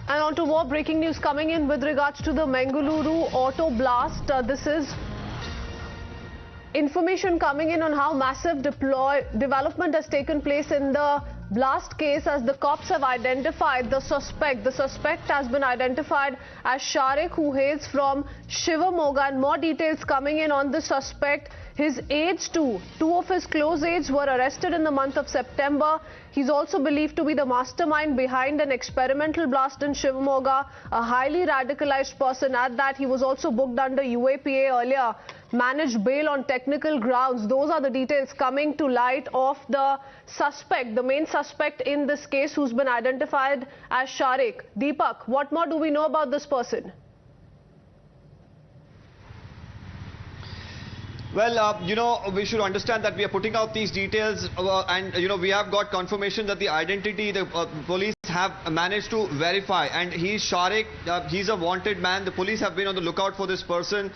And on to more breaking news coming in with regards to the Mangaluru auto blast. This is information coming in on how massive development has taken place in the blast case as the cops have identified the suspect. The suspect has been identified as Shariq, who hails from Shivamogga, and more details coming in on the suspect. His aides too. Two of his close aides were arrested in the month of September. He's also believed to be the mastermind behind an experimental blast in Shivamogga, a highly radicalized person at that. He was also booked under UAPA earlier, managed bail on technical grounds. Those are the details coming to light of the suspect, the main suspect in this case, who's been identified as Shariq. Deepak, what more do we know about this person? Well, we should understand that we are putting out these details and, we have got confirmation that the identity, the police have managed to verify, and he's Shariq. He's a wanted man. The police have been on the lookout for this person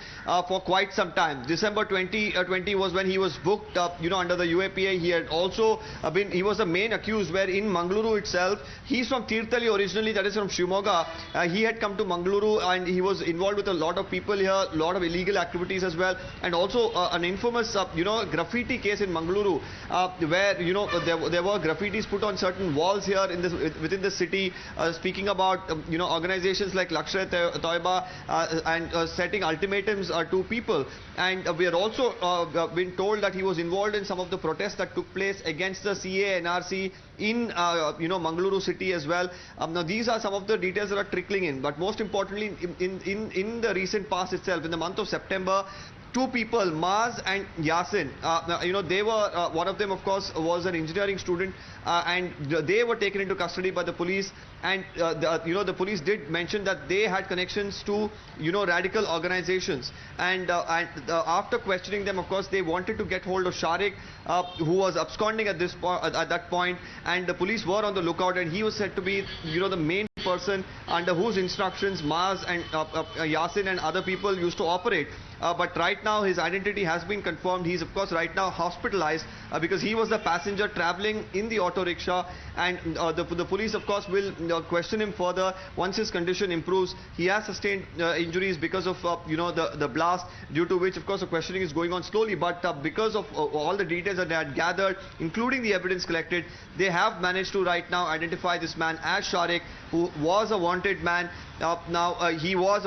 for quite some time. December 2020 was when he was booked under the UAPA. He had also he was the main accused, where in Mangaluru itself, he's from Tirthali originally, that is from Shivamogga. He had come to Mangaluru and he was involved with a lot of people here, a lot of illegal activities as well, and also an infamous graffiti case in Mangaluru, where there were graffitis put on certain walls here in within the city, speaking about organizations like LeT and Taliban and setting ultimatums to people. And we are also been told that he was involved in some of the protests that took place against the CA NRC in Mangaluru city as well. Now these are some of the details that are trickling in, but most importantly, in the recent past itself, in the month of September, two people, Maz and Yasin, they were, one of them of course was an engineering student, and they were taken into custody by the police. And the police did mention that they had connections to radical organizations, and after questioning them, of course, they wanted to get hold of Shariq, who was absconding at that point, and the police were on the lookout, and he was said to be the main person under whose instructions Maz and Yasin and other people used to operate. But right now his identity has been confirmed. He's of course right now hospitalized because he was the passenger traveling in the auto rickshaw, and the police of course will question him further once his condition improves. He has sustained injuries because of the blast, due to which of course the questioning is going on slowly, but because of all the details that they had gathered, including the evidence collected, they have managed to right now identify this man as Shariq, who was a wanted man. He was,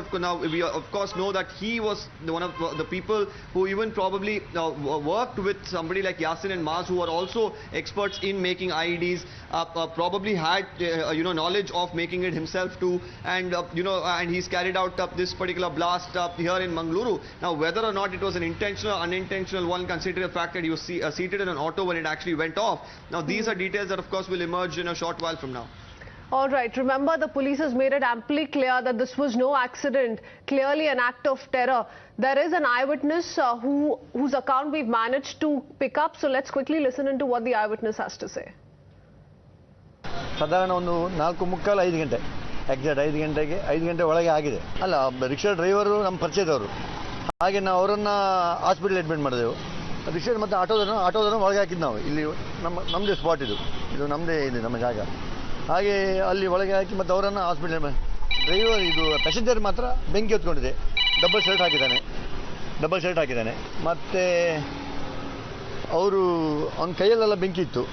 we of course know that he was one of the people who even probably worked with somebody like Yasin and Maz, who are also experts in making IEDs, probably had knowledge of making it himself too, and and he's carried out this particular blast here in Mangaluru. Now whether or not it was an intentional or unintentional one, considering the fact that he was seated in an auto when it actually went off. Now these are details that of course will emerge in a short while from now. All right. Remember, the police has made it amply clear that this was no accident, clearly an act of terror. There is an eyewitness whose account we've managed to pick up. So let's quickly listen into what the eyewitness has to say. ಸಾಧಾರಣ ಒಂದು 4:45 ಗಂಟೆ, exact 5 ಗಂಟೆ ಒಳಗೆ ಆಗಿದೆ. ಅಲ್ಲ, rickshaw driver ನಮ್ಮ ಪರಿಚಯದವರು. ಹಾಗೆ ನಾವು ಅವರನ್ನು ಹಾಸ್ಪಿಟಲ್ ಅಡ್ಮಿಟ್ ಮಾಡಿದೆವು. ರಿಕ್ಷಾ ಮತ್ತು ಆಟೋದನ್ನು ಒಳಗೆ ಹಾಕಿದ್ದು ನಾವು. ಇಲ್ಲಿ ನಮ್ಮದೇ ಸ್ಪಾಟ್ ಇದು ನಮ್ಮದೇ ಇದೆ, ನಮ್ಮ ಜಾಗ. ಹಾಗೆ ಅಲ್ಲಿ ಒಳಗೆ ಹಾಕಿ ಮತ್ತು ಅವರನ್ನು ಹಾಸ್ಪಿಟಲ್, ಡ್ರೈವರ್ ಇದು ಪ್ಯಾಸೆಂಜರ್ ಮಾತ್ರ ಬೆಂಕಿ ಹೊತ್ಕೊಂಡಿದೆ. ಡಬಲ್ ಶರ್ಟ್ ಹಾಕಿದ್ದಾನೆ. ಮತ್ತು ಅವನ ಕೈಯಲ್ಲೆಲ್ಲ ಬೆಂಕಿ ಇತ್ತು,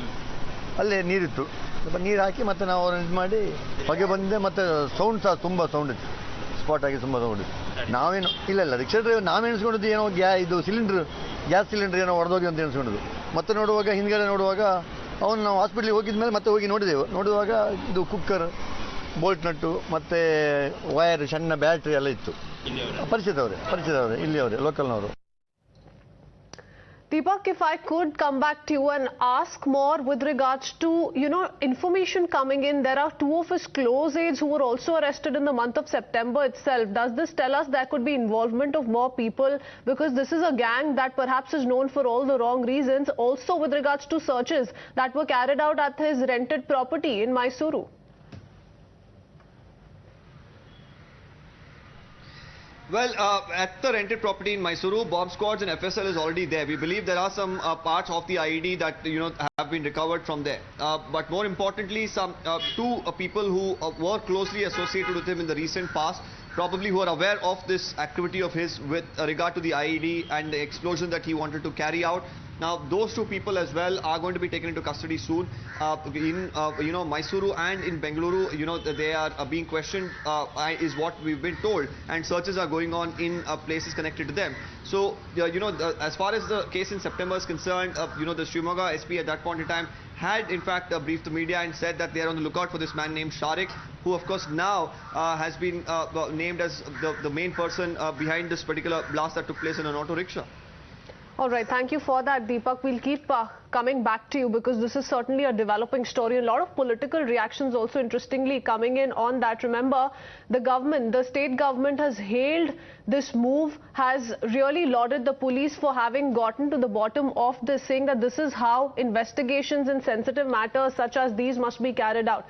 ಅಲ್ಲೇ ನೀರಿತ್ತು. ಸ್ವಲ್ಪ ನೀರು ಹಾಕಿ ಮತ್ತು ನಾವು ಅವ್ರನ್ನ ಇದು ಮಾಡಿ ಹೊಗೆ ಬಂದಿದೆ. ಮತ್ತು ಸೌಂಡ್ ಸಹ ತುಂಬ ಸೌಂಡ್ ಇತ್ತು, ಸ್ಪಾಟ್ ಆಗಿ ತುಂಬ ಸೌಂಡ್ ಇತ್ತು. ನಾವೇನು ಇಲ್ಲ ರಿಕ್ಷಾ ಡ್ರೈವರ್ ನಾವೇನಿಸ್ಕೊಂಡಿದ್ದು ಏನೋ ಗ್ಯಾಸ್ ಸಿಲಿಂಡರ್ ಏನೋ ಹೊಡೆದೋಗಿ ಅಂತ ಎಣಿಸ್ಕೊಂಡಿದ್ದು. ಮತ್ತೆ ನೋಡುವಾಗ ಹಿಂದ್ಗಡೆ ನೋಡುವಾಗ ಅವನು ನಾವು ಹಾಸ್ಪಿಟ್ಲಿಗೆ ಹೋಗಿದ ಮೇಲೆ ಮತ್ತೆ ಹೋಗಿ ನೋಡುವಾಗ ಇದು ಕುಕ್ಕರ್, ಬೋಲ್ಟ್ ನಟ್ಟು ಮತ್ತು ವೈರ್, ಸಣ್ಣ ಬ್ಯಾಟ್ರಿ ಎಲ್ಲ ಇತ್ತು. ಪರಿಚಯದವರೇ ಇಲ್ಲಿಯವರೇ, ಲೋಕಲ್ನವರು. Deepak, if I could come back to you and ask more with regards to, information coming in. There are two of his close aides who were also arrested in the month of September itself. Does this tell us there could be involvement of more people? Because this is a gang that perhaps is known for all the wrong reasons. Also with regards to searches that were carried out at his rented property in Mysuru. Well, at the rented property in Mysuru, bomb squads and FSL is already there. We believe there are some parts of the IED that have been recovered from there. But more importantly, some two people who were closely associated with him in the recent past, probably who are aware of this activity of his with regard to the IED and the explosion that he wanted to carry out. Now, those two people as well are going to be taken into custody soon. In Mysuru and in Mangaluru, they are being questioned, is what we've been told, and searches are going on in places connected to them. So, as far as the case in September is concerned, the Shivamogga SP at that point in time had in fact briefed the media and said that they are on the lookout for this man named Shariq, who of course now has been named as the main person behind this particular blast that took place in an auto rickshaw. All right, thank you for that, Deepak. We'll keep coming back to you because this is certainly a developing story. A lot of political reactions also interestingly coming in on that. Remember, the state government has hailed this move, has really lauded the police for having gotten to the bottom of this, saying that this is how investigations in sensitive matters such as these must be carried out.